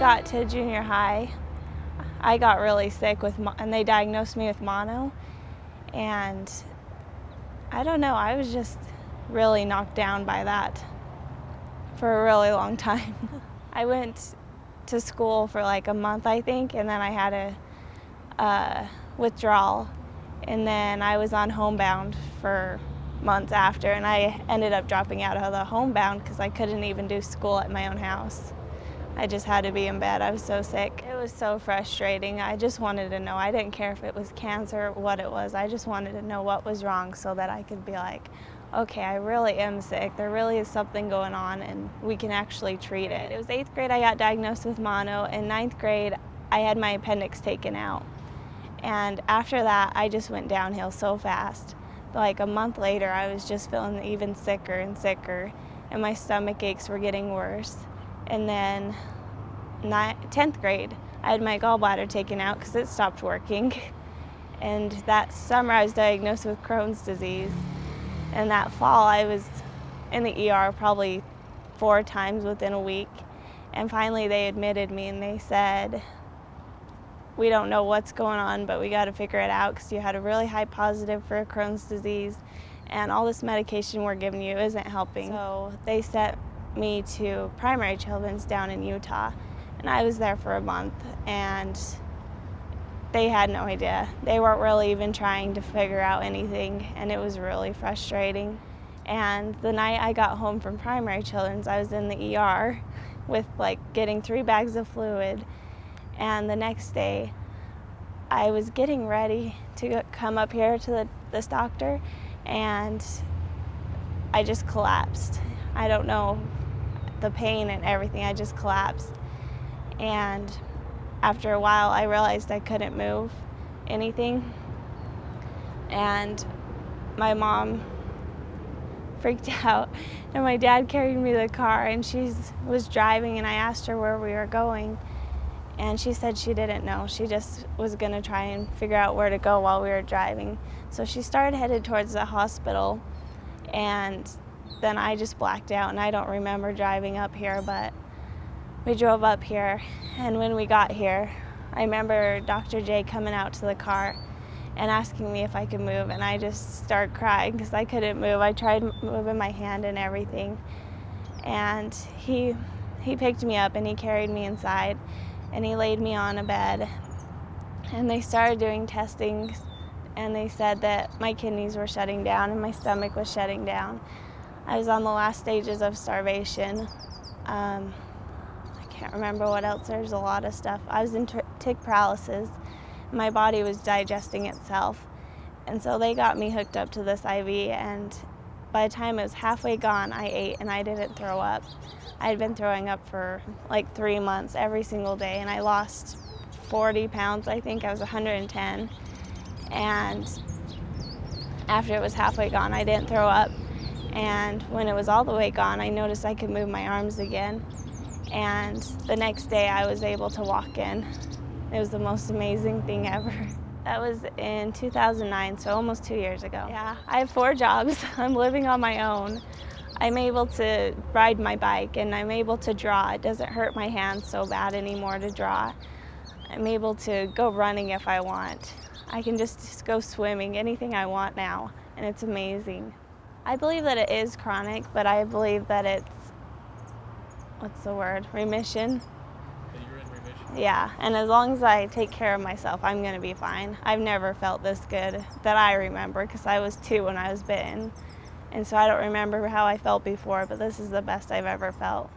got to junior high, I got really sick and they diagnosed me with mono. And I don't know, I was just really knocked down by that for a really long time. I went to school for like a month, I think, and then I had a withdrawal. And then I was on homebound for months after, and I ended up dropping out of the homebound because I couldn't even do school at my own house. I just had to be in bed. I was so sick. It was so frustrating. I just wanted to know. I didn't care if it was cancer or what it was. I just wanted to know what was wrong so that I could be like, okay, I really am sick. There really is something going on and we can actually treat it. It was 8th grade I got diagnosed with mono. In 9th grade, I had my appendix taken out. And after that, I just went downhill so fast. Like a month later, I was just feeling even sicker and sicker, and my stomach aches were getting worse. And then 10th grade, I had my gallbladder taken out because it stopped working. And that summer, I was diagnosed with Crohn's disease. And that fall, I was in the ER probably 4 times within a week. And finally, they admitted me and they said, we don't know what's going on, but we got to figure it out because you had a really high positive for Crohn's disease, and all this medication we're giving you isn't helping. So they sent me to Primary Children's down in Utah, and I was there for a month, and they had no idea. They weren't really even trying to figure out anything, and it was really frustrating. And the night I got home from Primary Children's, I was in the ER with like getting 3 bags of fluid. And the next day, I was getting ready to come up here to this doctor, and I just collapsed. I don't know, the pain and everything, I just collapsed. And after a while, I realized I couldn't move anything. And my mom freaked out, and my dad carried me to the car, and she was driving, and I asked her where we were going. And she said she didn't know. She just was going to try and figure out where to go while we were driving. So she started headed towards the hospital, and then I just blacked out, and I don't remember driving up here, but we drove up here. And when we got here, I remember Dr. J coming out to the car and asking me if I could move, and I just started crying because I couldn't move. I tried moving my hand and everything. And he picked me up and he carried me inside. And he laid me on a bed, and they started doing testing, and they said that my kidneys were shutting down and my stomach was shutting down. I was on the last stages of starvation. I can't remember what else. There's a lot of stuff. I was in tick paralysis. My body was digesting itself. And so they got me hooked up to this IV, and by the time it was halfway gone, I ate and I didn't throw up. I had been throwing up for like 3 months every single day, and I lost 40 pounds, I think. I was 110. And after it was halfway gone, I didn't throw up. And when it was all the way gone, I noticed I could move my arms again. And the next day, I was able to walk in. It was the most amazing thing ever. That was in 2009, so almost 2 years ago. Yeah, I have 4 jobs. I'm living on my own. I'm able to ride my bike, and I'm able to draw. It doesn't hurt my hands so bad anymore to draw. I'm able to go running if I want. I can just go swimming, anything I want now, and it's amazing. I believe that it is chronic, but I believe that it's, what's the word, remission? That you're in remission? Yeah, and as long as I take care of myself, I'm gonna be fine. I've never felt this good that I remember, because I was 2 when I was bitten. And so I don't remember how I felt before, but this is the best I've ever felt.